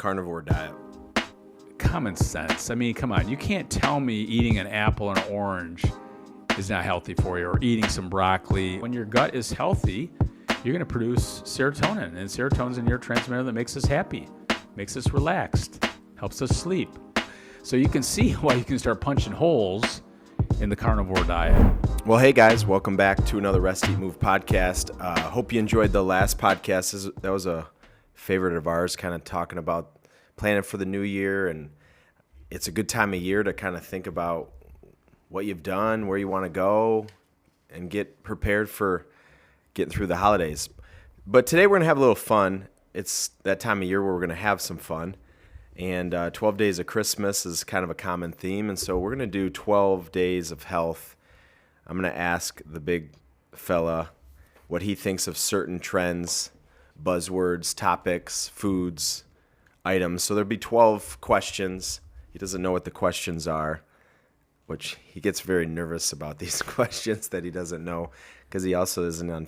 carnivore diet? Common sense. I mean, come on. You can't tell me eating an apple and an orange is not healthy for you, or eating some broccoli. When your gut is healthy, you're going to produce serotonin, and serotonin's a neurotransmitter that makes us happy, makes us relaxed, helps us sleep. So you can see why you can start punching holes in the carnivore diet. Well, hey guys, welcome back to another Rest Eat Move podcast. Hope you enjoyed the last podcast. That was a favorite of ours, kind of talking about planning for the new year, and it's a good time of year to kind of think about what you've done, where you want to go, and get prepared for getting through the holidays. But today we're going to have a little fun. It's that time of year where we're going to have some fun. And 12 days of Christmas is kind of a common theme. And so we're going to do 12 days of health. I'm going to ask the big fella what he thinks of certain trends, buzzwords, topics, foods, items. So there'll be 12 questions. He doesn't know what the questions are, which he gets very nervous about these questions that he doesn't know, because he also isn't on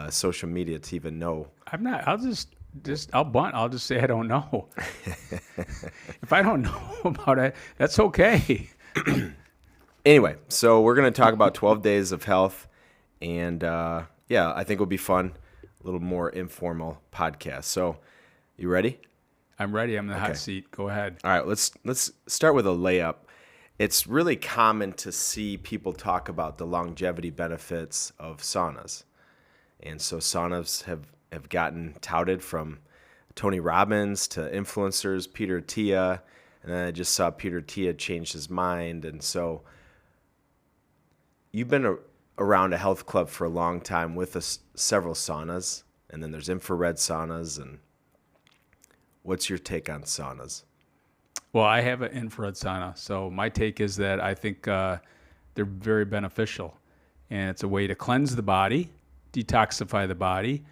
social media to even know. I'm not. I'll just say I don't know. If I don't know about it, that's okay. Anyway, so we're going to talk about 12 days of health, and I think it'll be fun, a little more informal podcast. So, you ready? I'm ready. I'm in the hot seat. Go ahead. All right, let's start with a layup. It's really common to see people talk about the longevity benefits of saunas. And so saunas have gotten touted from Tony Robbins to influencers, Peter Attia, and then I just saw Peter Attia change his mind. And so you've been around a health club for a long time with several saunas, and then there's infrared saunas. And what's your take on saunas? Well, I have an infrared sauna, so my take is that I think they're very beneficial, and it's a way to cleanse the body, detoxify the body,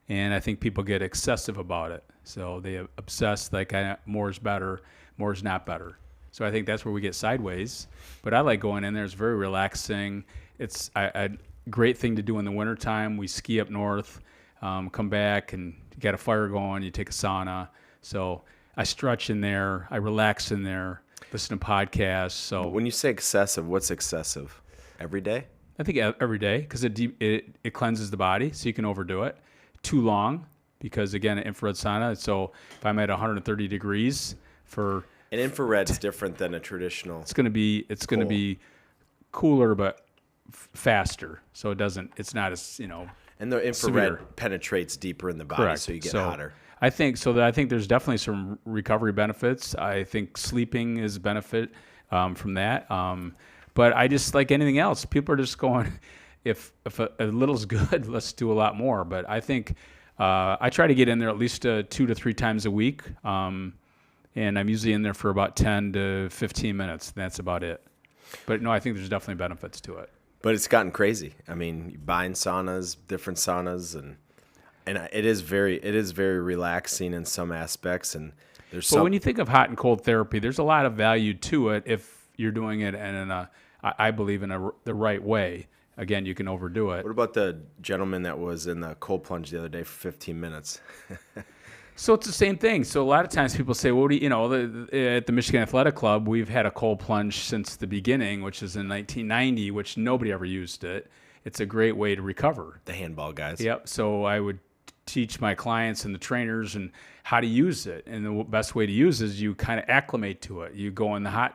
and I think people get excessive about it. So they obsess like more is better, more is not better. So I think that's where we get sideways. But I like going in there. It's very relaxing. It's a great thing to do in the wintertime. We ski up north, come back, and you got a fire going, you take a sauna. So I stretch in there, I relax in there, listen to podcasts. So when you say excessive, what's excessive? Every day? I think every day, because it cleanses the body, so you can overdo it. Too long, because again, an infrared sauna. So if I'm at 130 degrees for an infrared's different than a traditional. It's going to be cooler but faster. So it's not as And the infrared severe. Penetrates deeper in the body, Correct. so you get hotter. I think there's definitely some recovery benefits. I think sleeping is a benefit from that. But I just, like anything else, people are just going, if a little's good, let's do a lot more. But I think I try to get in there at least 2 to 3 times a week. And I'm usually in there for about 10 to 15 minutes. That's about it. But no, I think there's definitely benefits to it. But it's gotten crazy. I mean, buying saunas, different saunas, and it is very relaxing in some aspects. And But when you think of hot and cold therapy, there's a lot of value to it if you're doing it I believe in the right way. Again, you can overdo it. What about the gentleman that was in the cold plunge the other day for 15 minutes? So it's the same thing. So a lot of times people say, well, at the Michigan Athletic Club, we've had a cold plunge since the beginning, which is in 1990, which nobody ever used it. It's a great way to recover. The handball guys. Yep. So I would teach my clients and the trainers and how to use it. And the best way to use it is you kind of acclimate to it. You go in the hot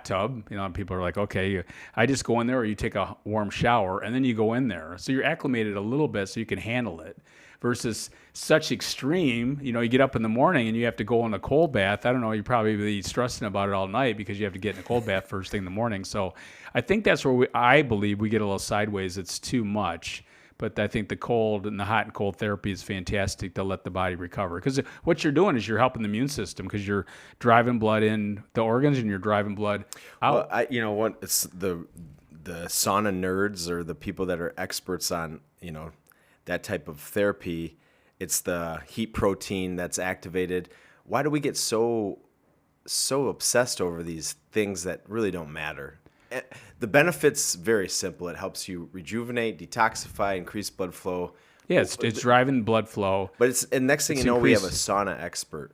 tub, people are like, okay, I just go in there, or you take a warm shower and then you go in there. So you're acclimated a little bit so you can handle it, versus such extreme, you get up in the morning and you have to go in a cold bath. I don't know, you're probably stressing about it all night because you have to get in a cold bath first thing in the morning. So I think that's where I believe we get a little sideways. It's too much. But I think the cold and the hot and cold therapy is fantastic to let the body recover. Because what you're doing is you're helping the immune system, because you're driving blood in the organs and you're driving blood out. Well, it's the sauna nerds, or the people that are experts on, that type of therapy. It's the heat protein that's activated. Why do we get so obsessed over these things that really don't matter? The benefit's very simple. It helps you rejuvenate, detoxify, increase blood flow, Yeah, it's driving blood flow. But and next thing you know, we have a sauna expert.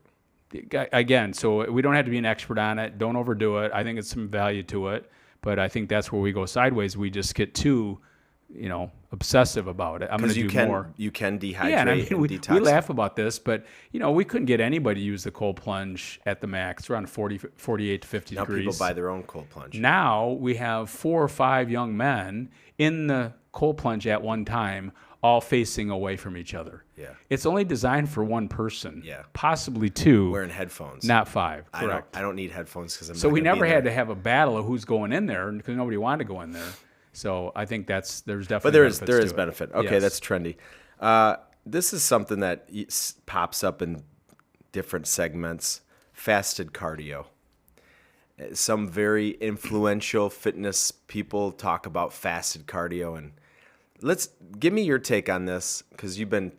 Again, so we don't have to be an expert on it. Don't overdo it. I think it's some value to it, but I think that's where we go sideways. We just get too, obsessive about it. I'm going to do more. You can dehydrate. Yeah, and we detoxify. laugh about this, but we couldn't get anybody to use the cold plunge at the max, around 48 to 50 degrees. Now people buy their own cold plunge. Now we have 4 or 5 young men in the cold plunge at one time, all facing away from each other. Yeah. It's only designed for one person. Yeah. Possibly 2. Wearing headphones. Not 5. Correct. I don't need headphones because I'm. So we never had to have a battle of who's going in there because nobody wanted to go in there. So I think there's definitely. But there is benefit. Okay, yes. That's trendy. This is something that pops up in different segments. Fasted cardio. Some very influential fitness people talk about fasted cardio, and give me your take on this because you've been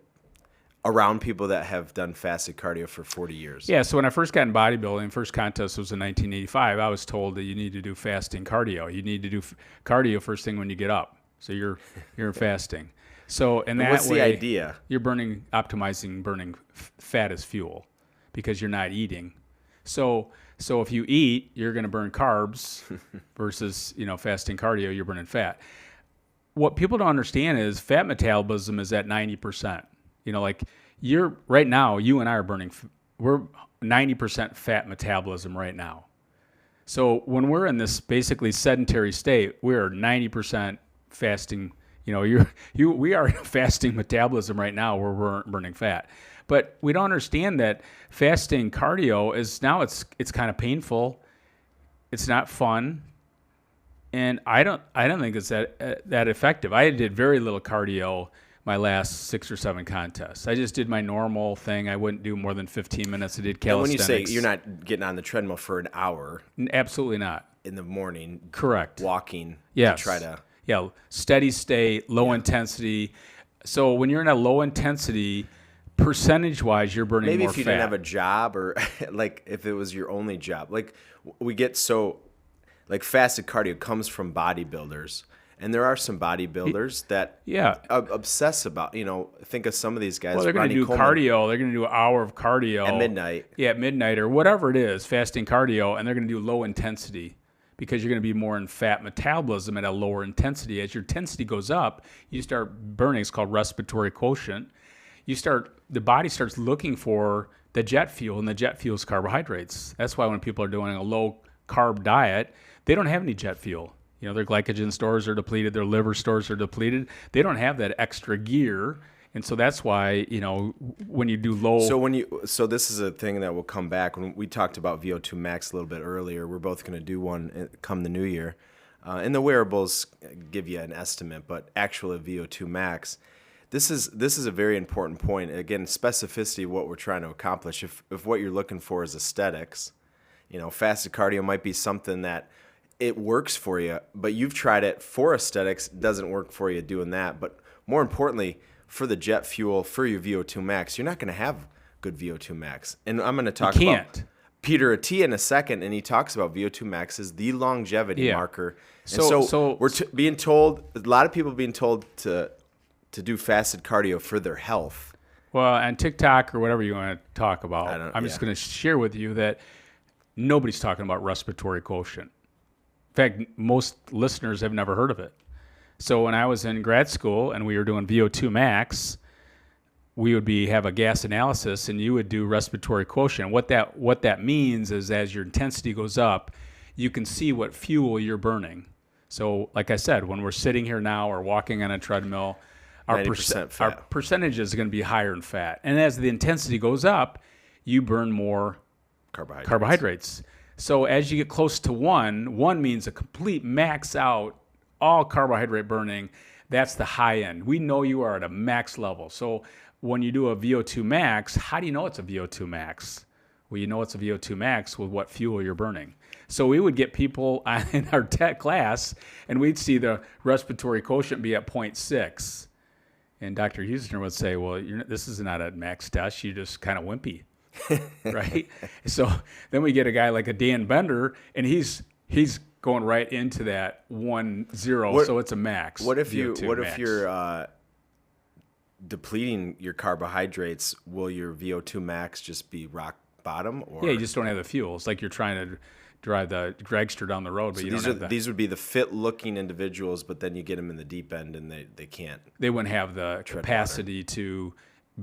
around people that have done fasted cardio for 40 years. Yeah, so when I first got in bodybuilding, first contest was in 1985, I was told that you need to do fasting cardio. You need to do cardio first thing when you get up. So you're fasting. So and that what's way, the idea? You're optimizing burning fat as fuel because you're not eating. So if you eat, you're going to burn carbs versus, fasting cardio, you're burning fat. What people don't understand is fat metabolism is at 90%. Right now, you and I we're 90% fat metabolism right now. So when we're in this basically sedentary state, we're 90% fasting. We are fasting metabolism right now where we're burning fat. But we don't understand that fasting cardio is now it's kind of painful. It's not fun. And I don't think it's that effective. I did very little cardio my last 6 or 7 contests. I just did my normal thing. I wouldn't do more than 15 minutes. I did calisthenics. And when you say you're not getting on the treadmill for an hour. Absolutely not. In the morning. Correct. Walking. Yes. To try to. Yeah. Steady state, low intensity. So when you're in a low intensity, percentage-wise, you're burning more fat. Maybe if you didn't have a job or if it was your only job. We get so, fasted cardio comes from bodybuilders. And there are some bodybuilders that obsess about, think of some of these guys. Well, they're going to do cardio. They're going to do an hour of cardio. At midnight. Yeah, at midnight or whatever it is, fasting cardio, and they're going to do low intensity because you're going to be more in fat metabolism at a lower intensity. As your intensity goes up, you start burning. It's called respiratory quotient. The body starts looking for the jet fuel, and the jet fuel is carbohydrates. That's why when people are doing a low-carb diet, they don't have any jet fuel. Their glycogen stores are depleted, their liver stores are depleted. They don't have that extra gear, and so that's why when you do low. So this is a thing that will come back. When we talked about VO2 max a little bit earlier, we're both going to do one come the new year, and the wearables give you an estimate, but actually VO2 max. This is a very important point. Again, specificity of what we're trying to accomplish. If what you're looking for is aesthetics, fasted cardio might be something that. It works for you, but you've tried it for aesthetics. It doesn't work for you doing that. But more importantly, for the jet fuel, for your VO2 max, you're not going to have good VO2 max. And I'm going to talk about Peter Attia in a second, and he talks about VO2 max as the longevity marker. And so we're being told, a lot of people being told to do fasted cardio for their health. Well, on TikTok or whatever you want to talk about, I'm just going to share with you that nobody's talking about respiratory quotient. In fact, most listeners have never heard of it. So when I was in grad school and we were doing VO2 max, we would have a gas analysis, and you would do respiratory quotient. What that means is as your intensity goes up, you can see what fuel you're burning. So like I said, when we're sitting here now or walking on a treadmill, our percentage is going to be higher in fat. And as the intensity goes up, you burn more carbohydrates. So as you get close to 1 means a complete max out, all carbohydrate burning. That's the high end. We know you are at a max level. So when you do a VO2 max, how do you know it's a VO2 max? Well, you know it's a VO2 max with what fuel you're burning. So we would get people in our tech class, and we'd see the respiratory quotient be at 0.6. And Dr. Husener would say, well, this is not a max test. You're just kind of wimpy. Right? So then we get a guy like a Dan Bender, and he's going right into that 1-0, so it's a max. What if you're depleting your carbohydrates, will your VO2 max just be rock bottom? Or Yeah, you just don't have the fuel. It's like you're trying to drive the dragster down the road, but these would be the fit-looking individuals, but then you get them in the deep end, and they can't. They wouldn't have the capacity to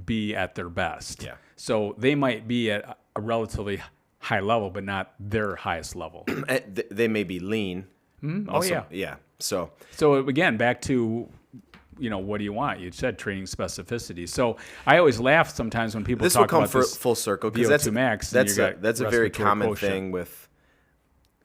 be at their best. Yeah. So they might be at a relatively high level, but not their highest level. They may be lean. Also, yeah. So again, back to, what do you want? You said training specificity. So I always laugh sometimes when people talk about this full circle, because VO2 max. That's a very common thing with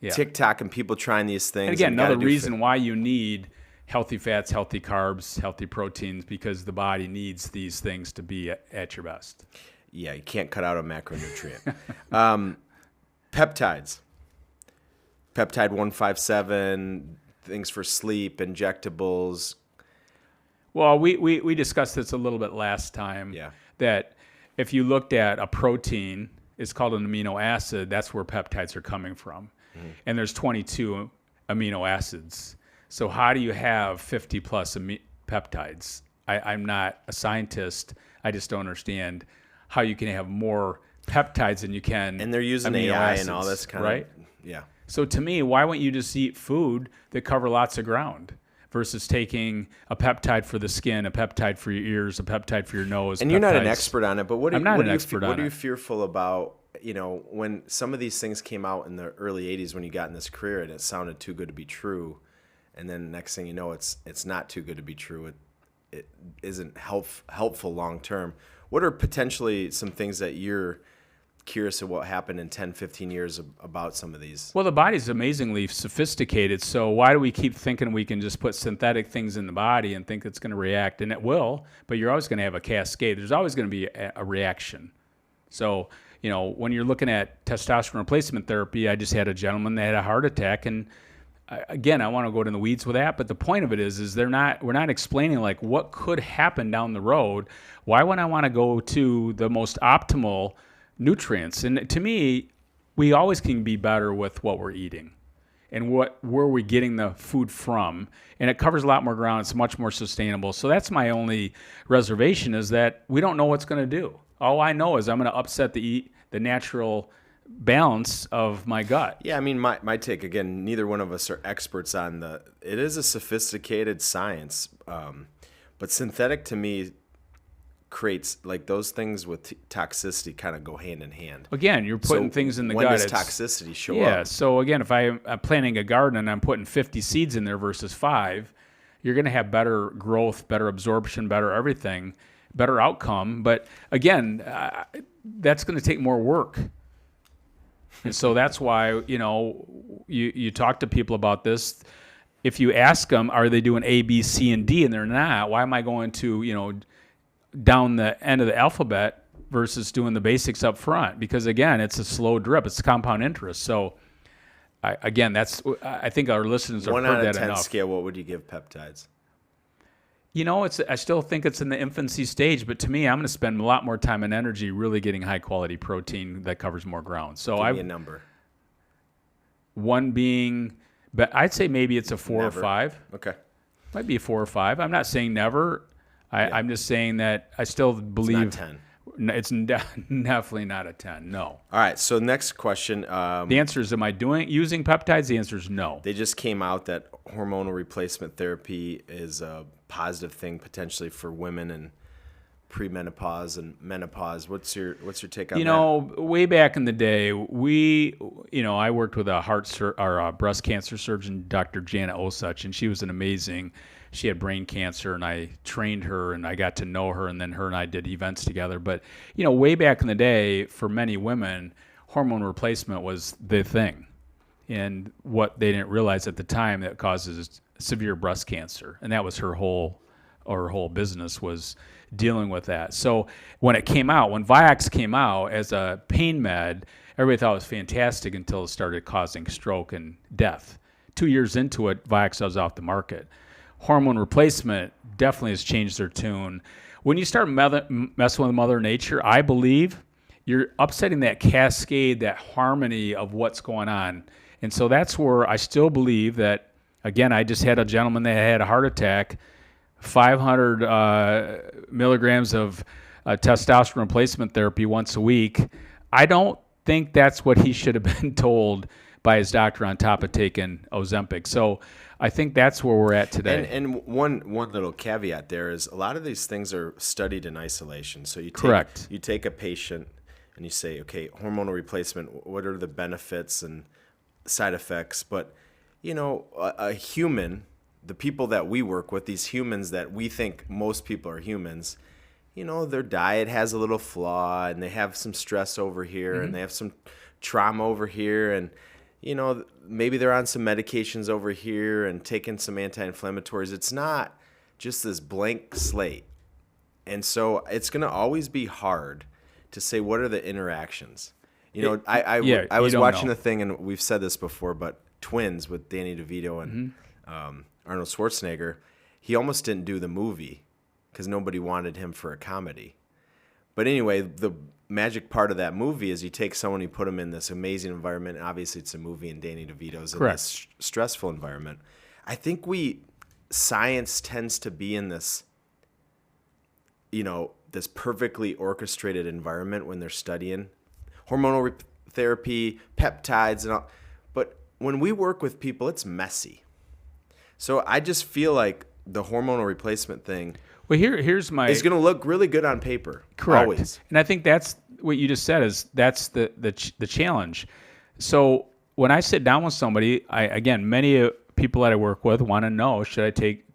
TikTok and people trying these things. And again, another reason why you need healthy fats, healthy carbs, healthy proteins, because the body needs these things to be at your best. Yeah, you can't cut out a macronutrient. Peptides. Peptide 157, things for sleep, injectables. Well, we discussed this a little bit last time. Yeah. That if you looked at a protein, it's called an amino acid. That's where peptides are coming from. And there's 22 amino acids. So how do you have 50 plus peptides? I'm not a scientist. I just don't understand how you can have more peptides than you can. And they're using AI and all this kind of. Yeah. So to me, why wouldn't you just eat food that cover lots of ground versus taking a peptide for the skin, a peptide for your ears, a peptide for your nose? And you're not an expert on it, but what are you fearful about? When some of these things came out in the early 80s when you got in this career and it sounded too good to be true, and then next thing you know, it's not too good to be true. It isn't helpful long term. What are potentially some things that you're curious of what happened in 10, 15 years about some of these? Well, the body's amazingly sophisticated, so why do we keep thinking we can just put synthetic things in the body and think it's going to react? And it will, but you're always going to have a cascade. There's always going to be a reaction. So, when you're looking at testosterone replacement therapy, I just had a gentleman that had a heart attack, and again, I want to go into the weeds with that, but the point of it is we're not explaining like what could happen down the road. Why would I want to go to the most optimal nutrients? And to me, we always can be better with what we're eating and where we're getting the food from. And it covers a lot more ground. It's much more sustainable. So that's my only reservation, is that we don't know what's going to do. All I know is I'm going to upset the natural balance of my gut. Yeah, I mean, my take, again, neither one of us are experts on it is a sophisticated science, but synthetic to me creates, like, those things with toxicity kind of go hand in hand. Again, you're putting things in the gut. When does toxicity show up? Yeah, so again, if I'm planting a garden and I'm putting 50 seeds in there versus 5, you're going to have better growth, better absorption, better everything, better outcome. But again, that's going to take more work. And so that's why, you talk to people about this. If you ask them, are they doing A, B, C, and D, and they're not, why am I going to, down the end of the alphabet versus doing the basics up front? Because again, it's a slow drip. It's compound interest. So I think our listeners have heard that enough. 1 out of 10 scale, what would you give peptides? I still think it's in the infancy stage, but to me, I'm going to spend a lot more time and energy really getting high quality protein that covers more ground. So give me a number. One being, but I'd say maybe it's a 4 Never. or 5. Okay. Might be a 4 or 5. I'm not saying never. I'm just saying that I still believe it's not 10. It's definitely not a 10. No. All right. So next question. The answer is, am I using peptides? The answer is no. They just came out that hormonal replacement therapy is a positive thing potentially for women in premenopause and menopause. What's your take on that? Way back in the day, I worked with a breast cancer surgeon, Dr. Jana Osuch, and she was she had brain cancer, and I trained her and I got to know her, and then her and I did events together. But, way back in the day, for many women, hormone replacement was the thing. And what they didn't realize at the time, that causes severe breast cancer. And that was her whole business, was dealing with that. So when Vioxx came out as a pain med, everybody thought it was fantastic until it started causing stroke and death. 2 years into it, Vioxx was off the market. Hormone replacement definitely has changed their tune. When you start messing with Mother Nature, I believe you're upsetting that cascade, that harmony of what's going on. And so that's where I still believe that, again, I just had a gentleman that had a heart attack 500 milligrams of testosterone replacement therapy once a week. I don't think that's what he should have been told by his doctor on top of taking Ozempic. So I think that's where we're at today. And one little caveat there is a lot of these things are studied in isolation. So Correct. You take a patient and you say, okay, hormonal replacement, what are the benefits and side effects? But, a human, the people that we work with, these humans that we think most people are humans, their diet has a little flaw and they have some stress over here and they have some trauma over here and, maybe they're on some medications over here and taking some anti-inflammatories. It's not just this blank slate. And so it's going to always be hard to say what are the interactions. I was watching a thing, and we've said this before, but Twins with Danny DeVito and Arnold Schwarzenegger, he almost didn't do the movie because nobody wanted him for a comedy. But anyway, the magic part of that movie is you take someone, you put them in this amazing environment, and obviously it's a movie and Danny DeVito's in this stressful environment. I think science tends to be in this, this perfectly orchestrated environment when they're studying hormonal therapy, peptides, and all. But when we work with people, it's messy. So I just feel like the hormonal replacement thing here's my is going to look really good on paper. Correct. Always. And I think that's what you just said that's the challenge. So when I sit down with somebody, many people that I work with want to know, should I take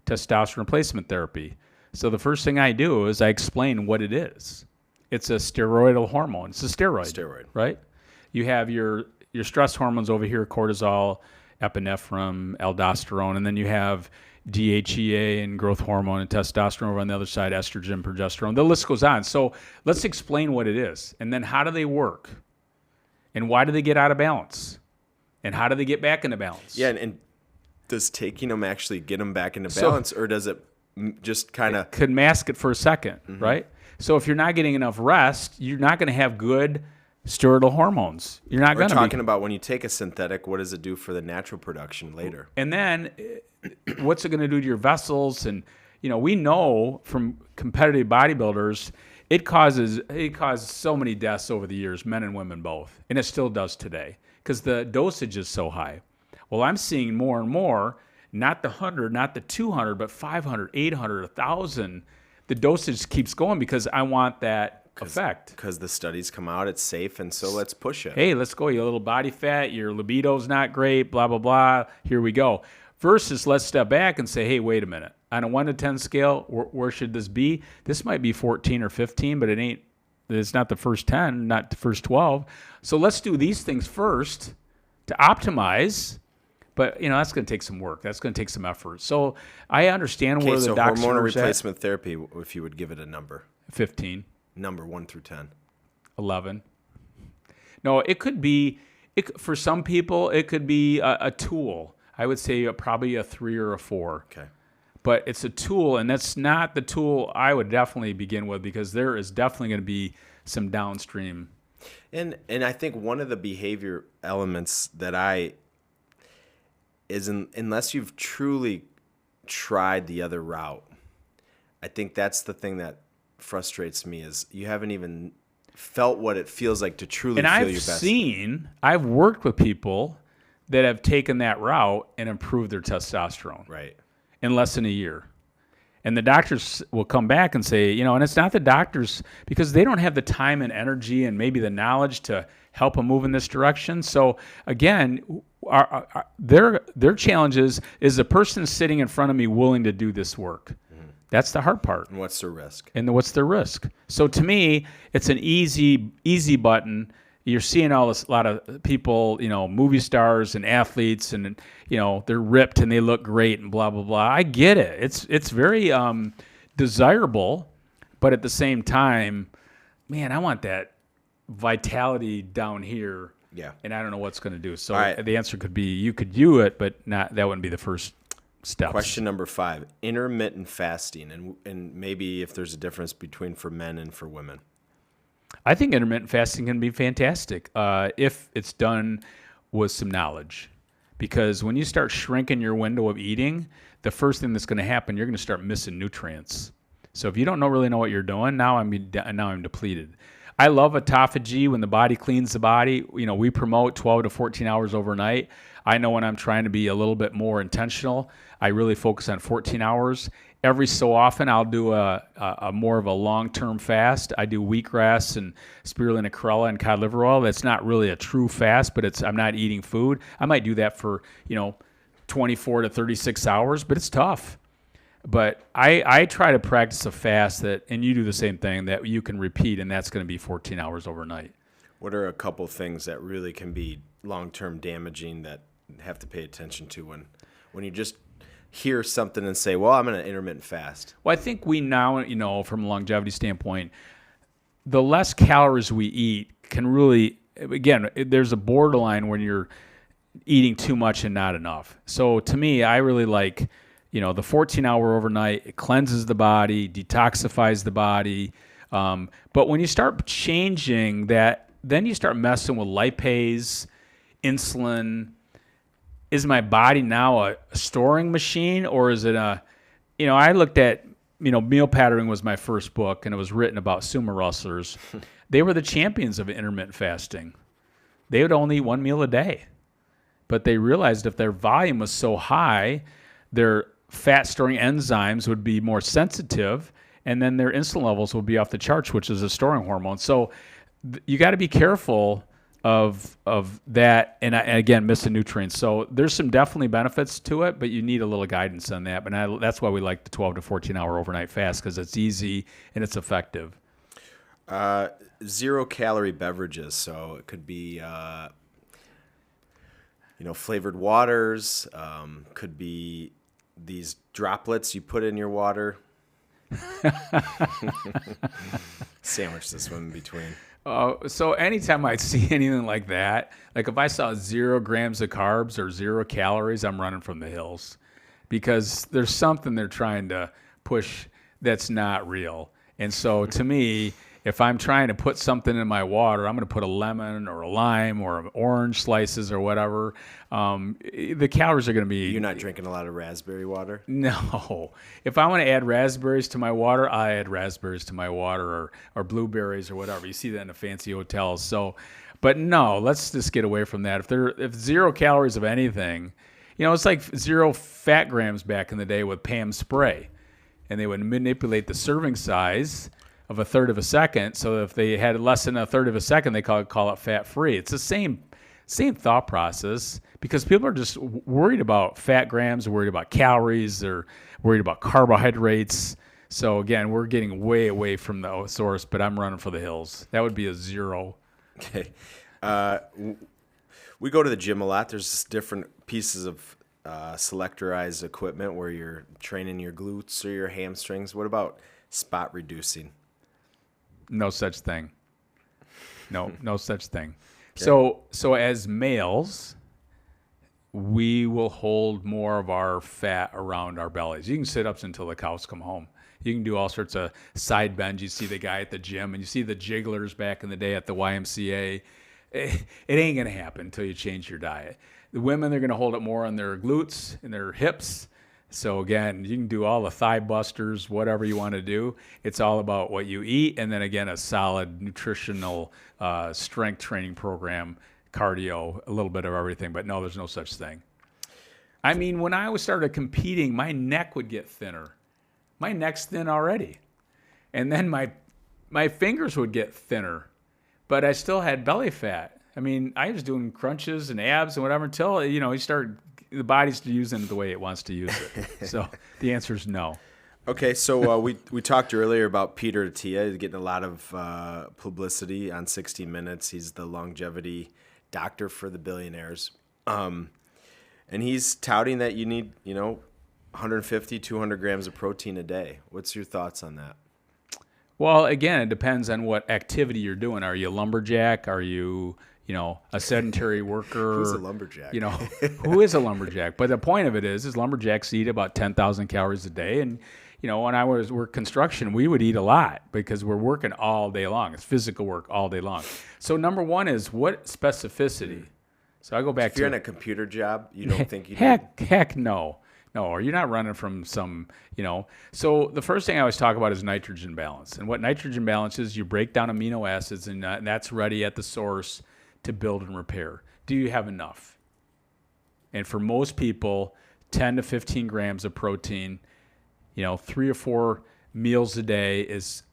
testosterone replacement therapy? So the first thing I do is I explain what it is. It's a steroidal hormone. It's a steroid. Right? You have your stress hormones over here, cortisol, epinephrine, aldosterone, and then you have DHEA and growth hormone and testosterone over on the other side, estrogen, progesterone. The list goes on. So let's explain what it is. And then how do they work? And why do they get out of balance? And how do they get back into balance? Yeah, and does taking them actually get them back into balance, or does it just kind of... could mask it for a second, right? So if you're not getting enough rest, you're not going to have good steroidal hormones. You're not going to be. We're talking about when you take a synthetic, what does it do for the natural production later? And then what's it going to do to your vessels? And, we know from competitive bodybuilders, it causes so many deaths over the years, men and women both. And it still does today because the dosage is so high. Well, I'm seeing more and more, not the 100, not the 200, but 500, 800, 1,000. The dosage keeps going because I want that effect. Because the studies come out, it's safe, and so let's push it. Hey, let's go. You have a little body fat, your libido's not great, blah, blah, blah. Here we go. Versus let's step back and say, hey, wait a minute. On a 1 to 10 scale, where should this be? This might be 14 or 15, but it's not the first 10, not the first 12. So let's do these things first to optimize. But, that's going to take some work. That's going to take some effort. So I understand where the doctors hormonal replacement therapy, if you would give it a number. 15. Number 1 through 10. 11. No, it could be, for some people, it could be a tool. I would say probably a 3 or a 4. Okay. But it's a tool, and that's not the tool I would definitely begin with because there is definitely going to be some downstream. And I think one of the behavior elements that unless you've truly tried the other route, I think that's the thing that frustrates me is you haven't even felt what it feels like to truly feel your best. I've worked with people that have taken that route and improved their testosterone. Right. In less than a year. And the doctors will come back and say, and it's not the doctors because they don't have the time and energy and maybe the knowledge to help them move in this direction. So again, their challenge is the person sitting in front of me willing to do this work? Mm-hmm. That's the hard part. And what's the risk? What's the risk? So to me, it's an easy button. You're seeing a lot of people, movie stars and athletes, and they're ripped and they look great and blah blah blah. I get it. It's very desirable, but at the same time, man, I want that vitality down here. Yeah. And I don't know what's going to do. So right. The answer could be you could do it, but that wouldn't be the first step. Question number 5: intermittent fasting, and maybe if there's a difference between for men and for women. I think intermittent fasting can be fantastic if it's done with some knowledge, because when you start shrinking your window of eating, the first thing that's going to happen, you're going to start missing nutrients. So if you don't really know what you're doing, now I'm depleted. I love autophagy when the body cleans the body. We promote 12 to 14 hours overnight. I know when I'm trying to be a little bit more intentional, I really focus on 14 hours. Every so often, I'll do a more of a long-term fast. I do wheatgrass and spirulina chlorella and cod liver oil. That's not really a true fast, but I'm not eating food. I might do that for 24 to 36 hours, but it's tough. But I try to practice a fast and you do the same thing, that you can repeat, and that's going to be 14 hours overnight. What are a couple things that really can be long-term damaging that have to pay attention to when you just hear something and say, well, I'm in an intermittent fast? Well, I think we now, from a longevity standpoint, the less calories we eat can really, again, there's a borderline when you're eating too much and not enough. So to me, I really like, the 14-hour overnight. It cleanses the body, detoxifies the body. But when you start changing that, then you start messing with lipase, insulin. Is my body now a storing machine, or is it I looked at, Meal Patterning was my first book, and it was written about sumo wrestlers. They were the champions of intermittent fasting. They would only eat one meal a day. But they realized if their volume was so high, their fat-storing enzymes would be more sensitive, and then their insulin levels would be off the charts, which is a storing hormone. So you got to be careful of that, and again, missing nutrients. So there's some definitely benefits to it, but you need a little guidance on that. But that's why we like the 12 to 14-hour overnight fast, because it's easy and it's effective. Zero-calorie beverages, so it could be flavored waters, could be these droplets you put in your water. Sandwich this one in between. So anytime I see anything like that, like if I saw 0 grams of carbs or 0 calories, I'm running from the hills, because there's something they're trying to push that's not real. And so to me, if I'm trying to put something in my water, I'm going to put a lemon or a lime or orange slices or whatever. The calories are going to be... You're not drinking a lot of raspberry water? No. If I want to add raspberries to my water, I add raspberries to my water, or blueberries or whatever. You see that in the fancy hotels. So, but no, let's just get away from that. If 0 calories of anything, it's like 0 fat grams back in the day with Pam spray. And they would manipulate the serving size of a third of a second. So if they had less than a third of a second, they call it fat-free. It's the same thought process, because people are just worried about fat grams, worried about calories, they're worried about carbohydrates. So again, we're getting way away from the source, but I'm running for the hills. That would be a 0. Okay. We go to the gym a lot. There's different pieces of selectorized equipment where you're training your glutes or your hamstrings. What about spot reducing? No such thing. No such thing. Okay. So as males, we will hold more of our fat around our bellies. You can sit-ups until the cows come home. You can do all sorts of side bends. You see the guy at the gym, and you see the jigglers back in the day at the YMCA. It ain't going to happen until you change your diet. The women, they're going to hold it more on their glutes and their hips. So again, you can do all the thigh busters, whatever you want to do. It's all about what you eat, and then again, a solid nutritional strength training program, cardio, a little bit of everything. But no, there's no such thing. I mean, when I started competing, my neck would get thinner. My neck's thin already. And then my fingers would get thinner, but I still had belly fat. I mean, I was doing crunches and abs and whatever until, the body's using it the way it wants to use it. So the answer is no. Okay, so we talked earlier about Peter Attia getting a lot of publicity on 60 Minutes. He's the longevity doctor for the billionaires. And he's touting that you need, 150, 200 grams of protein a day. What's your thoughts on that? Well, again, it depends on what activity you're doing. Are you a lumberjack? Are you, a sedentary worker? Who's a lumberjack? Who is a lumberjack? But the point of it is lumberjacks eat about 10,000 calories a day. And, when I work construction, we would eat a lot because we're working all day long. It's physical work all day long. So number one is what specificity So I go back If you're to in a computer job, you don't think you need. heck no. No, or you're not running from some, So the first thing I always talk about is nitrogen balance. And what nitrogen balance is, you break down amino acids, and that's ready at the source to build and repair. Do you have enough? And for most people, 10 to 15 grams of protein, 3 or 4 meals a day is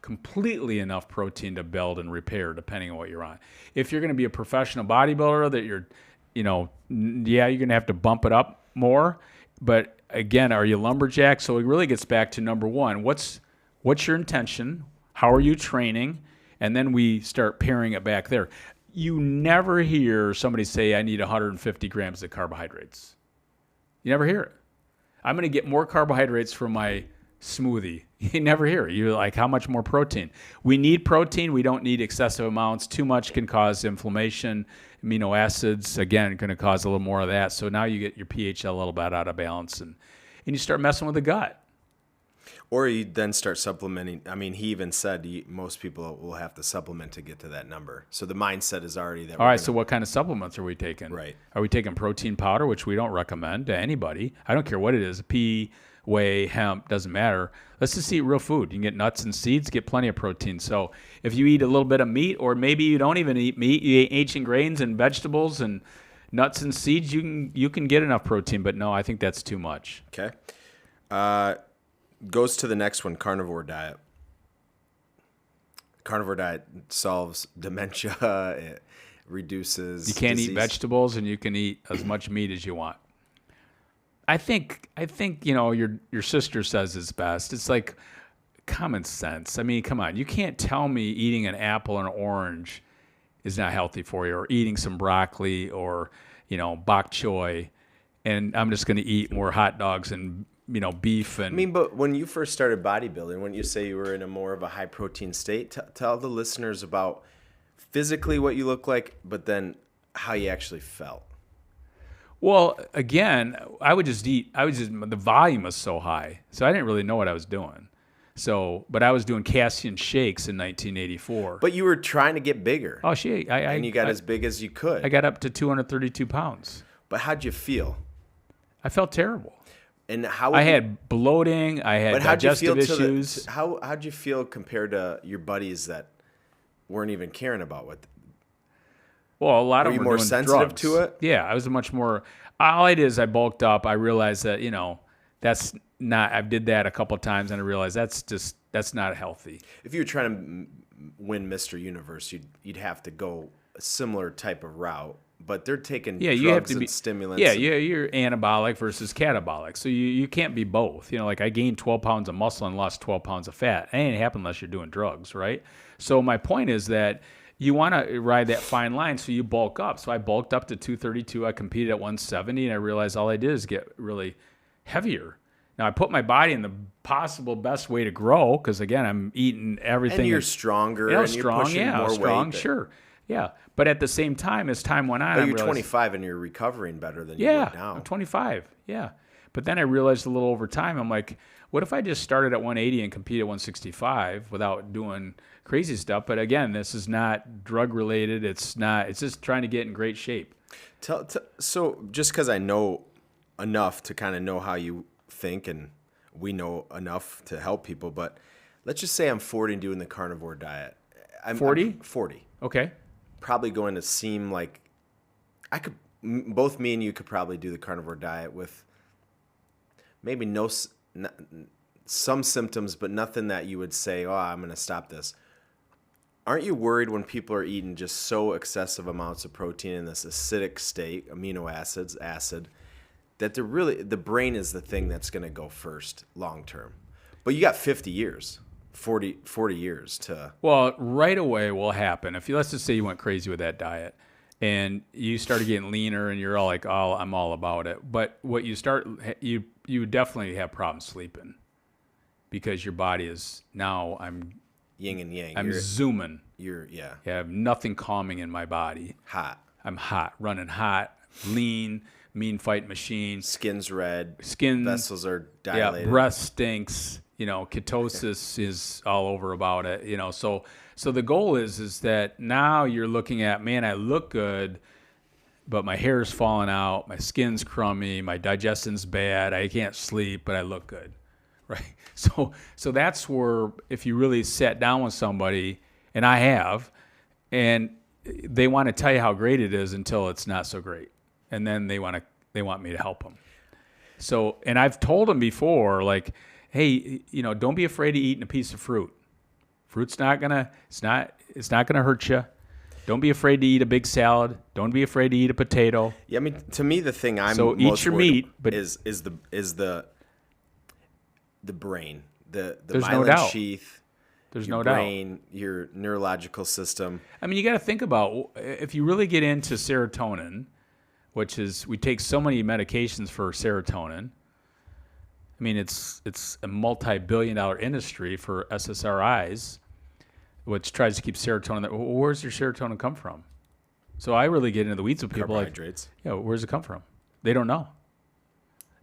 completely enough protein to build and repair, depending on what you're on. If you're going to be a professional bodybuilder, that you're going to have to bump it up more. But again, are you lumberjack? So it really gets back to number one. What's your intention? How are you training? And then we start pairing it back there. You never hear somebody say, I need 150 grams of carbohydrates. You never hear it. I'm going to get more carbohydrates from my smoothie. You never hear it. You're like, how much more protein? We need protein. We don't need excessive amounts. Too much can cause inflammation. Amino acids, again, going to cause a little more of that. So now you get your pH a little bit out of balance, and you start messing with the gut. Or you then start supplementing. I mean, he even said most people will have to supplement to get to that number. So the mindset is already that. All right, so what kind of supplements are we taking? Right. Are we taking protein powder, which we don't recommend to anybody? I don't care what it is, pea, whey, hemp, doesn't matter. Let's just eat real food. You can get nuts and seeds, get plenty of protein. So if you eat a little bit of meat, or maybe you don't even eat meat, you eat ancient grains and vegetables and nuts and seeds, you can get enough protein. But no, I think that's too much. Okay. Goes to the next one, carnivore diet. Carnivore diet solves dementia. It reduces You can't disease. eat vegetables, and you can eat as much meat as you want. I think your sister says it's best. It's like common sense. I mean, come on. You can't tell me eating an apple and an orange is not healthy for you, or eating some broccoli or, bok choy, and I'm just going to eat more hot dogs and, beef. And I mean, but when you first started bodybuilding, when you say you were in a more of a high protein state, tell the listeners about physically what you look like, but then how you actually felt. Well, again, the volume was so high, so I didn't really know what I was doing. So, but I was doing Cassian shakes in 1984. But you were trying to get bigger. Oh, and you got as big as you could. I got up to 232 pounds. But how'd you feel? I felt terrible. And how I had bloating. I had digestive issues. How'd you feel compared to your buddies that weren't even caring about what? Well, a lot of them were more doing sensitive drugs. to it? Yeah, I was much more. All I did is I bulked up. I realized that that's not. I did that a couple of times, and I realized that's not healthy. If you were trying to win Mr. Universe, you'd have to go a similar type of route. But they're taking drugs and stimulants. Yeah, you're anabolic versus catabolic. So you can't be both. Like I gained 12 pounds of muscle and lost 12 pounds of fat. It ain't happen unless you're doing drugs, right? So my point is that you want to ride that fine line, so you bulk up. So I bulked up to 232. I competed at 170, and I realized all I did is get really heavier. Now, I put my body in the possible best way to grow, because, again, I'm eating everything. And you're stronger, and you're pushing more weight. Sure. Yeah. But at the same time, as time went on, you're 25 and you're recovering better than you would now. I'm 25. Yeah. But then I realized a little over time, I'm like, what if I just started at 180 and competed at 165 without doing crazy stuff? But again, this is not drug related. It's just trying to get in great shape. So just because I know enough to kind of know how you think, and we know enough to help people, but let's just say I'm 40 and doing the carnivore diet. I'm 40? 40. Okay. Probably going to seem like both me and you could probably do the carnivore diet with maybe some symptoms, but nothing that you would say, oh, I'm going to stop this. Aren't you worried when people are eating just so excessive amounts of protein in this acidic state, amino acids, acid, that the brain is the thing that's going to go first long term? But you got 50 years. 40 years to... Well, right away will happen. Let's just say you went crazy with that diet and you started getting leaner and you're all like, oh, I'm all about it. But what you definitely have problems sleeping, because your body is now yin and yang. I'm zooming. I have nothing calming in my body. Hot. I'm hot, running hot, lean, mean fight machine. Skin's red. Vessels are dilated. Yeah, breath stinks. Ketosis is all over about it. So the goal is that now you're looking at, man, I look good. but my hair's falling out, my skin's crummy, my digestion's bad, I can't sleep, but I look good, right? So that's where if you really sat down with somebody, and I have, and they want to tell you how great it is until it's not so great, and then they want me to help them. So, and I've told them before, like, hey, don't be afraid of eating a piece of fruit. Fruit's not gonna hurt you. Don't be afraid to eat a big salad. Don't be afraid to eat a potato. Yeah, I mean, to me, the thing I'm so most eat your worried meat, but is the brain, the there's myelin no doubt. sheath. There's your no brain, doubt. Your neurological system. I mean, you got to think about if you really get into serotonin, which is we take so many medications for serotonin. I mean, it's a multi-billion-dollar industry for SSRIs, which tries to keep serotonin. Where's your serotonin come from? So I really get into the weeds with people Carbohydrates. like, where's it come from? They don't know.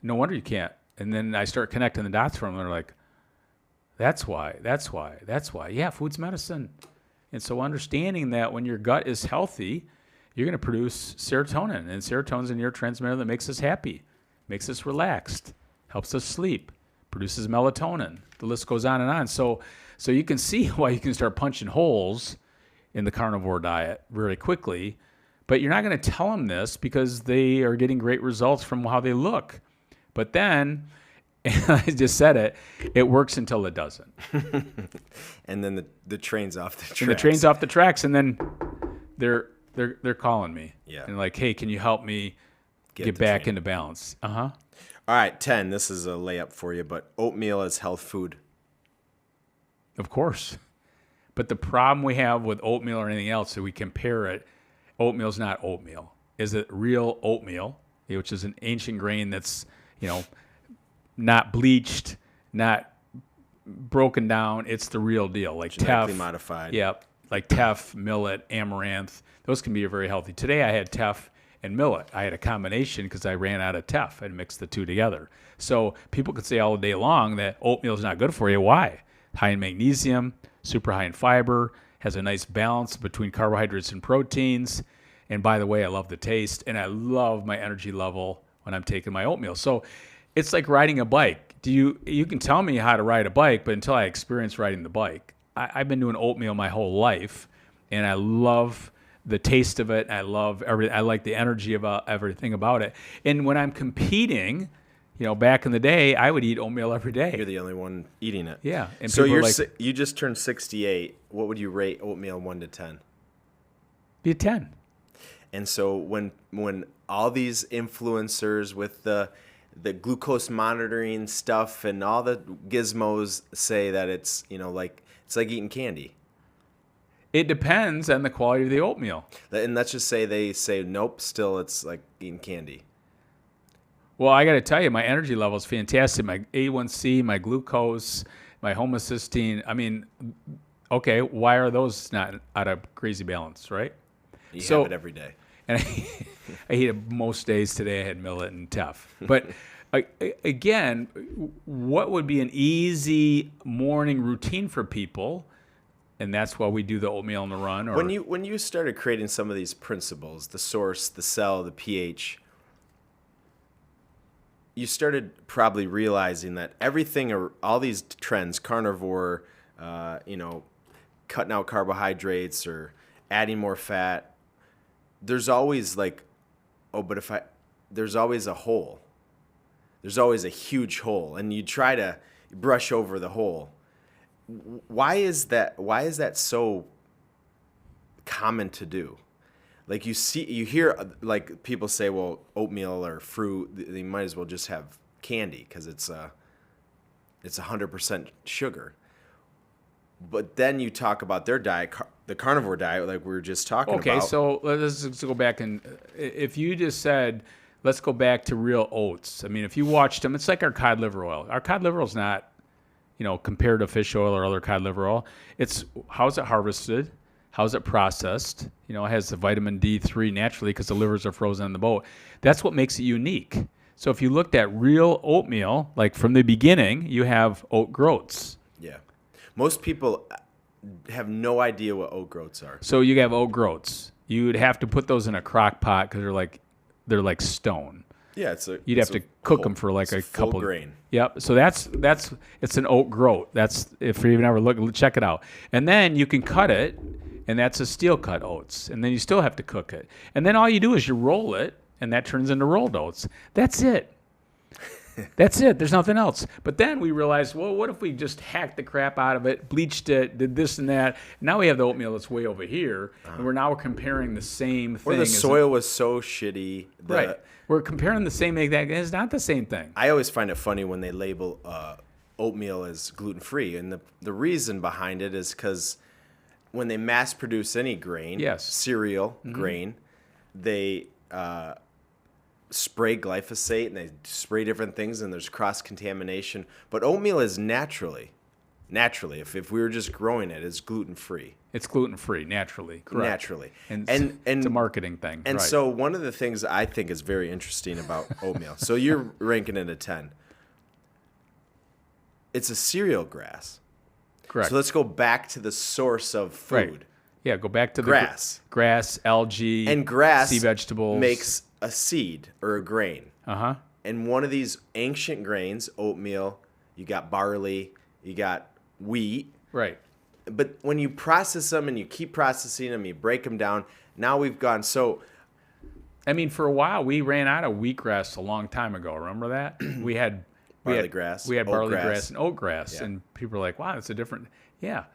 No wonder you can't. And then I start connecting the dots for them. And they're like, that's why. Yeah, food's medicine. And so understanding that when your gut is healthy, you're going to produce serotonin. And serotonin's a neurotransmitter that makes us happy, makes us relaxed, helps us sleep, produces melatonin. The list goes on and on. So you can see why you can start punching holes in the carnivore diet very quickly. But you're not going to tell them this because they are getting great results from how they look. But then, and I just said it works until it doesn't. And then the train's off the tracks. And the train's off the tracks, and then they're calling me. Yeah. And like, hey, can you help me get back into balance? Uh-huh. All right, 10. This is a layup for you, but oatmeal is health food. Of course. But the problem we have with oatmeal or anything else, so we compare it, oatmeal's not oatmeal. Is it real oatmeal, which is an ancient grain that's, not bleached, not broken down. It's the real deal. Like genetically teff. modified. Yep. Like teff, millet, amaranth. Those can be very healthy. Today I had teff and millet. I had a combination because I ran out of teff and mixed the two together. So people could say all day long that oatmeal is not good for you. Why? High in magnesium, super high in fiber, has a nice balance between carbohydrates and proteins. And by the way, I love the taste, and I love my energy level when I'm taking my oatmeal. So it's like riding a bike. You can tell me how to ride a bike, but until I experience riding the bike, I've been doing oatmeal my whole life, and I love the taste of it. I love everything. I like the energy about everything about it. And when I'm competing, back in the day, I would eat oatmeal every day. You're the only one eating it. Yeah. And so you just turned 68. What would you rate oatmeal 1 to 10? Be a 10. And so when all these influencers with the glucose monitoring stuff and all the gizmos say that it's it's like eating candy. It depends on the quality of the oatmeal. And let's just say they say nope, still it's like eating candy. Well, I got to tell you, my energy level is fantastic. My A1C, my glucose, my homocysteine. I mean, okay, why are those not out of crazy balance, right? You have it every day. And I eat it most days. Today I had millet and teff. But again, what would be an easy morning routine for people? And that's why we do the oatmeal on the run. Or when you started creating some of these principles, the source, the cell, the pH, you started probably realizing that everything, all these trends, carnivore, cutting out carbohydrates or adding more fat, there's always there's always a hole. There's always a huge hole, and you try to brush over the hole. Why is that so common to do? Like you hear like people say, well, oatmeal or fruit, they might as well just have candy because it's 100% sugar. But then you talk about their diet, the carnivore diet, like we were just talking about. Okay, so let's go back and if you just said, let's go back to real oats. I mean, if you watched them, it's like our cod liver oil. Our cod liver oil is not, compared to fish oil or other cod liver oil. It's how's it harvested? How's it processed? It has the vitamin D3 naturally because the livers are frozen on the boat. That's what makes it unique. So if you looked at real oatmeal, like from the beginning, you have oat groats. Yeah. Most people have no idea what oat groats are. So you have oat groats. You'd have to put those in a crock pot because they're like stone. Yeah, You'd have to cook them for like a full couple. grain. Yep. So it's an oat groat. That's if you ever look, check it out. And then you can cut it, and that's a steel cut oats. And then you still have to cook it. And then all you do is you roll it, and that turns into rolled oats. That's it. That's it. There's nothing else. But then we realized, well, what if we just hacked the crap out of it, bleached it, did this and that? Now we have the oatmeal that's way over here, and we're comparing the same thing. Or the soil was so shitty. Right. We're comparing the same exact. It's not the same thing. I always find it funny when they label oatmeal as gluten-free, and the reason behind it is because when they mass produce any grain, cereal grain, they spray glyphosate and they spray different things, and there's cross-contamination. But oatmeal is naturally, if we were just growing it, it's gluten-free. It's gluten-free, naturally. Correct. Naturally. And it's a marketing thing. And right. so one of the things I think is very interesting about oatmeal, so you're ranking it a 10. It's a cereal grass. Correct. So let's go back to the source of food. Right. Yeah, go back to grass. Grass, algae, and grass sea vegetables. Makes a seed or a grain. Uh-huh. And one of these ancient grains, oatmeal, you got barley, you got wheat. Right. But when you process them and you keep processing them, you break them down, now we've gone so... I mean, for a while, we ran out of wheatgrass a long time ago. Remember that? We had barley grass. We had barley grass and oatgrass. Yeah. And people were like, wow, it's a different... Yeah.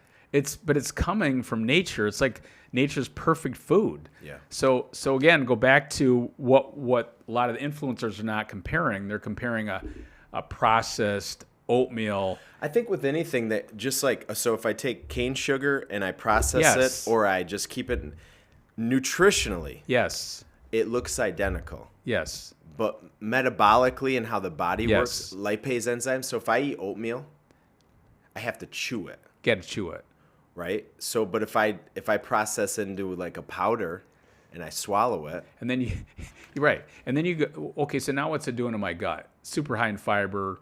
But it's coming from nature. It's like nature's perfect food. Yeah. So again, go back to what a lot of the influencers are not comparing. They're comparing a processed oatmeal. I think with anything that just like, so if I take cane sugar and I process it, or I just keep it nutritionally, it looks identical. Yes. But metabolically and how the body works, lipase enzymes. So if I eat oatmeal, I have to chew it. Got to chew it. Right. So, but if I process it into like a powder and I swallow it, and then you're right, and then you go, okay, so now what's it doing to my gut? Super high in fiber.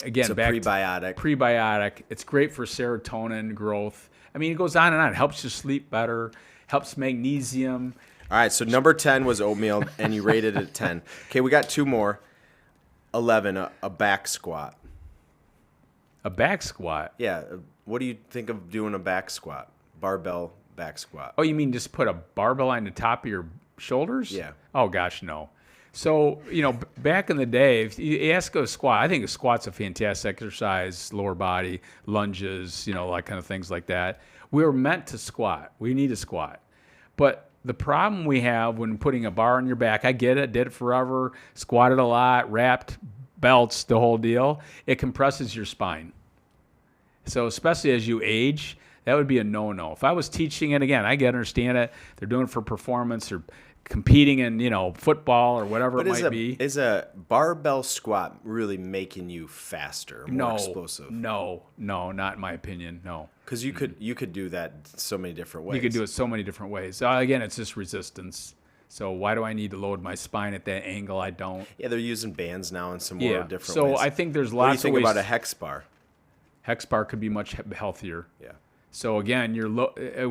Again, it's a prebiotic. Prebiotic. It's great for serotonin growth. I mean, it goes on and on. It helps you sleep better. Helps magnesium. All right. So number 10 was oatmeal, and you rated it 10. Okay, we got two more. 11, a back squat. A back squat. Yeah. What do you think of doing a back squat? Barbell back squat. Oh, you mean just put a barbell on the top of your shoulders? Yeah. Oh, gosh, no. So, back in the day, if you ask a squat, I think a squat's a fantastic exercise, lower body, lunges, like kind of things like that. We were meant to squat. We need to squat. But the problem we have when putting a bar on your back, I get it, did it forever, squatted a lot, wrapped belts, the whole deal, it compresses your spine. So especially as you age, that would be a no-no. If I was teaching it, again, I understand it. They're doing it for performance or competing in, football or whatever it might be. Is a barbell squat really making you faster, more explosive? No, not in my opinion, no. Because you could do that so many different ways. You could do it so many different ways. Again, it's just resistance. So why do I need to load my spine at that angle? I don't. Yeah, they're using bands now in some more different ways. So I think there's lots of ways. What do you think about a hex bar? Hex bar could be much healthier. Yeah. So again,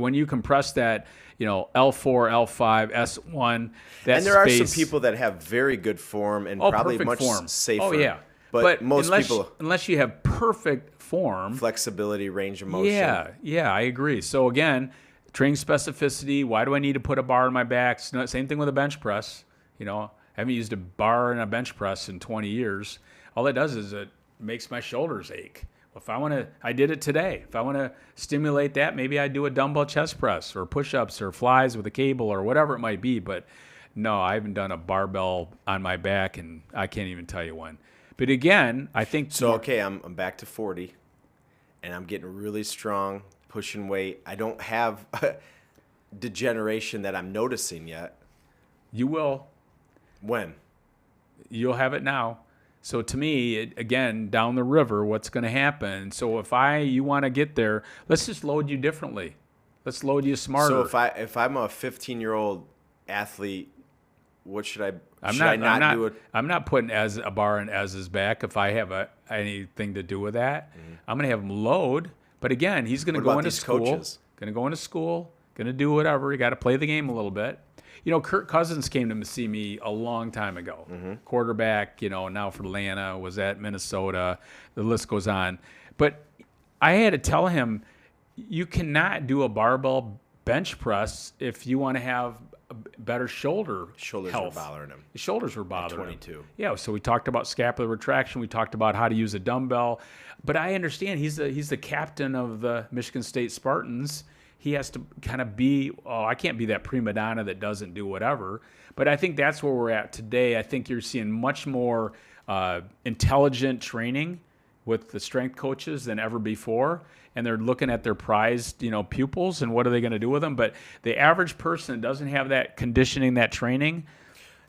when you compress that, L4, L5, S1, and there are some people that have very good form and probably much safer. Oh yeah. But most unless you have perfect form, flexibility, range of motion. Yeah, I agree. So again, training specificity. Why do I need to put a bar on my back? Same thing with a bench press. I haven't used a bar and a bench press in 20 years. All it does is it makes my shoulders ache. If I did it today. If I want to stimulate that, maybe I do a dumbbell chest press or push-ups or flies with a cable or whatever it might be. But no, I haven't done a barbell on my back, and I can't even tell you when. But again, I think so. Okay, I'm back to 40, and I'm getting really strong, pushing weight. I don't have degeneration that I'm noticing yet. You will. When? You'll have it now. So to me, again, down the river, what's going to happen? So if you want to get there, let's just load you differently. Let's load you smarter. So if I'm a 15-year-old athlete, what should I? I'm not putting a bar in Ez's back if I have anything to do with that. Mm-hmm. I'm going to have him load. But again, he's going to go into school. Going to go into school. Going to do whatever. You got to play the game a little bit. Kirk Cousins came to see me a long time ago. Quarterback, now for Atlanta, was at Minnesota. The list goes on. But I had to tell him, you cannot do a barbell bench press if you want to have a better shoulders health. Were bothering him. The shoulders were bothering him. 22. Yeah, so we talked about scapular retraction. We talked about how to use a dumbbell. But I understand he's the captain of the Michigan State Spartans. He has to kind of I can't be that prima donna that doesn't do whatever. But I think that's where we're at today. I think you're seeing much more intelligent training with the strength coaches than ever before. And they're looking at their prized, pupils and what are they going to do with them. But the average person that doesn't have that conditioning, that training.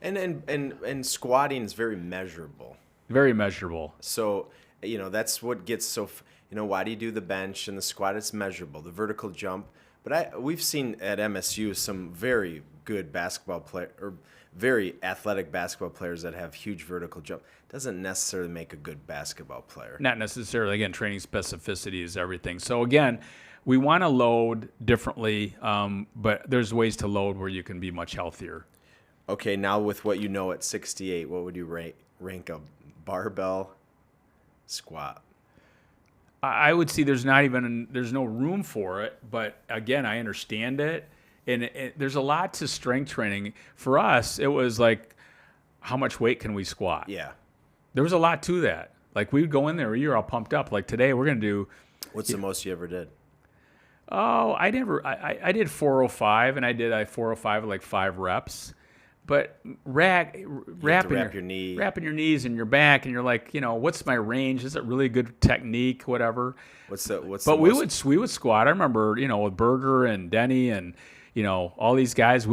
And squatting is very measurable. Very measurable. So, that's what gets so, why do you do the bench and the squat? It's measurable, the vertical jump. But we've seen at MSU some very good basketball player or very athletic basketball players that have huge vertical jump. Doesn't necessarily make a good basketball player. Not necessarily. Again, training specificity is everything. So again, we want to load differently, but there's ways to load where you can be much healthier. Okay, now with what you know at 68, what would you rank a barbell squat? I would see there's no room for it, but again, I understand it. And there's a lot to strength training. For us, it was like, how much weight can we squat? Yeah. There was a lot to that. Like, we would go in there, you're all pumped up. Like, today we're going to do... What's the most you ever did? Oh, I did 405, and I did 405 with like 5 reps. But wrapping your knees and your back, and you're like, what's my range? Is it really a good technique? Whatever. But we would squat. I remember, with Berger and Denny and all these guys.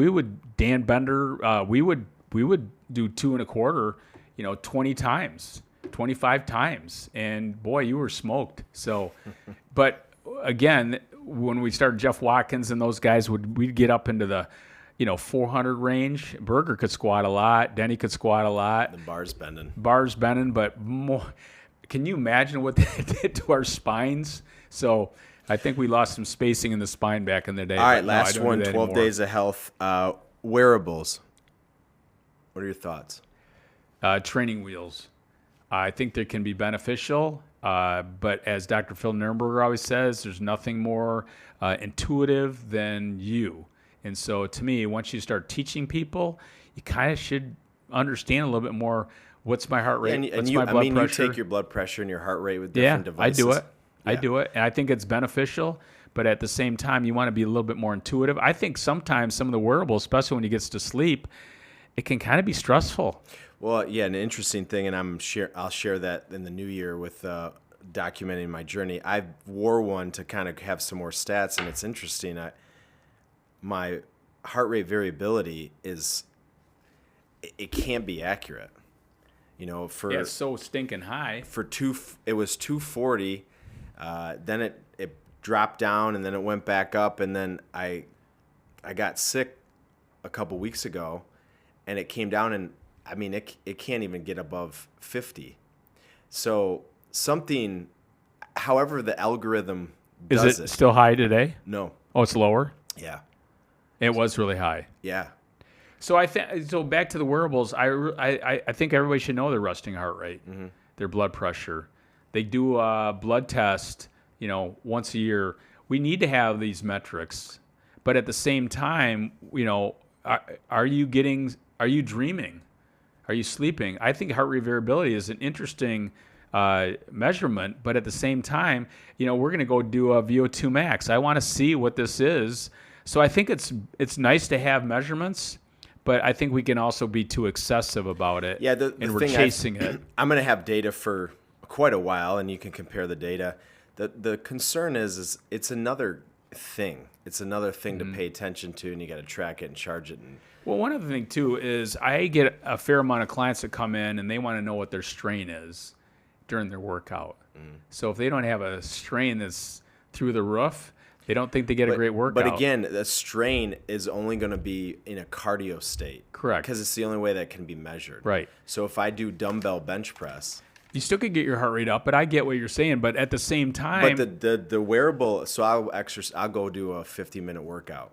Dan Bender. We would do 2 1/4. 20 times, 25 times, and boy, you were smoked. So, but again, when we started, Jeff Watkins and those guys we'd get up into the 400 range. Berger could squat a lot. Denny could squat a lot. The bars bending, but more. Can you imagine what that did to our spines? So I think we lost some spacing in the spine back in the day. All right, last one, 12 days of health. Wearables. What are your thoughts? Training wheels. I think they can be beneficial, but as Dr. Phil Nurnberger always says, there's nothing more intuitive than you. And so to me, once you start teaching people, you kind of should understand a little bit more, what's my heart rate, what's my blood pressure. You take your blood pressure and your heart rate with different devices. I do it. And I think it's beneficial, but at the same time, you want to be a little bit more intuitive. I think sometimes some of the wearables, especially when you get to sleep, it can kind of be stressful. Well, yeah, an interesting thing, and I'll share that in the new year with documenting my journey. I wore one to kind of have some more stats, and it's interesting. My heart rate variability it can't be accurate. It's so stinking high. It was 240, then it dropped down, and then it went back up, and then I got sick a couple weeks ago, and it came down, and it can't even get above 50. So however the algorithm does it. Is it still high today? No. Oh, it's lower? Yeah. It was really high. Yeah. So so back to the wearables, I think everybody should know their resting heart rate, their blood pressure. They do a blood test, once a year. We need to have these metrics, but at the same time, are you dreaming? Are you sleeping? I think heart rate variability is an interesting measurement, but at the same time, we're going to go do a VO2 max. I want to see what this is. So I think it's nice to have measurements, but I think we can also be too excessive about it. Yeah, we're chasing it. I'm going to have data for quite a while, and you can compare the data. The concern is it's another thing. It's another thing to pay attention to, and you got to track it and charge it. Well, one other thing too is I get a fair amount of clients that come in and they want to know what their strain is during their workout. So if they don't have a strain that's through the roof, they don't think they get a great workout. But again, the strain is only going to be in a cardio state. Correct. Because it's the only way that can be measured. Right. So if I do dumbbell bench press, you still could get your heart rate up, but I get what you're saying. But at the same time, but the wearable, so I'll go do a 50-minute workout,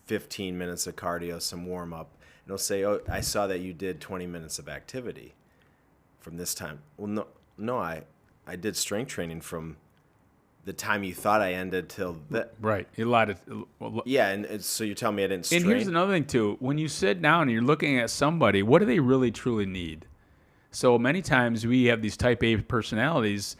15 minutes of cardio, some warm up. And they'll say, "Oh, I saw that you did 20 minutes of activity from this time." Well, no, I did strength training from the time you thought I ended till that. Right. A lot of. Yeah, and so you're telling me I didn't strain. And here's another thing too. When you sit down and you're looking at somebody, what do they really truly need? So many times we have these type A personalities.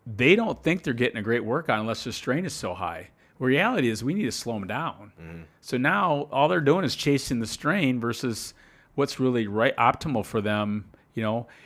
They don't think they're getting a great workout unless their strain is so high. Reality is we need to slow them down. Mm-hmm. So now all they're doing is chasing the strain versus what's really optimal for them.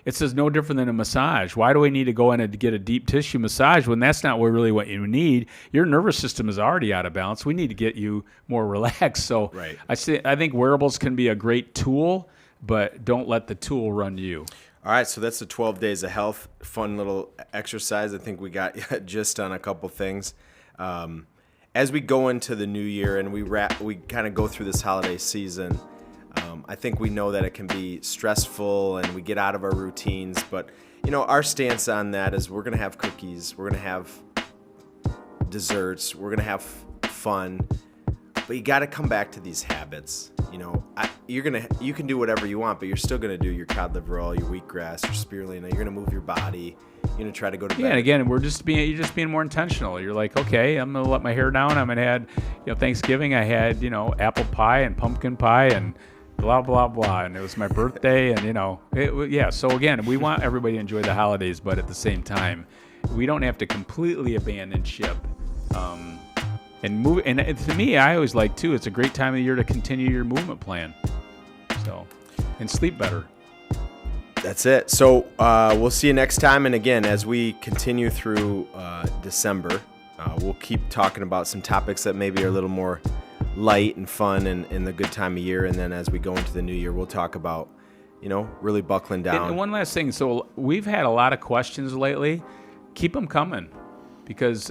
It says no different than a massage. Why do we need to go in and get a deep tissue massage when that's not really what you need? Your nervous system is already out of balance. We need to get you more relaxed. So right. I think wearables can be a great tool, but don't let the tool run you. All right, so that's the 12 days of health. Fun little exercise. I think we got just on a couple things. As we go into the new year and we kind of go through this holiday season, I think we know that it can be stressful and we get out of our routines. But, our stance on that is we're going to have cookies. We're going to have desserts. We're going to have fun. But you got to come back to these habits. You can do whatever you want, but you're still going to do your cod liver oil, your wheatgrass, your spirulina. You're going to move your body. You're going to try to go to bed. Yeah, and again, you're just being more intentional. You're like, okay, I'm going to let my hair down. I'm going to have, Thanksgiving, I had, apple pie and pumpkin pie and blah, blah, blah. And it was my birthday and, So again, we want everybody to enjoy the holidays, but at the same time, we don't have to completely abandon ship. And move, and to me, I always like too. It's a great time of the year to continue your movement plan, and sleep better. That's it. So we'll see you next time. And again, as we continue through December, we'll keep talking about some topics that maybe are a little more light and fun and in the good time of year. And then as we go into the new year, we'll talk about really buckling down. And one last thing. So we've had a lot of questions lately. Keep them coming, because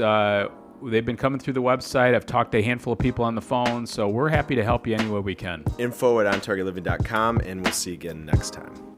they've been coming through the website. I've talked to a handful of people on the phone, so we're happy to help you any way we can. info@ontargetliving.com, and we'll see you again next time.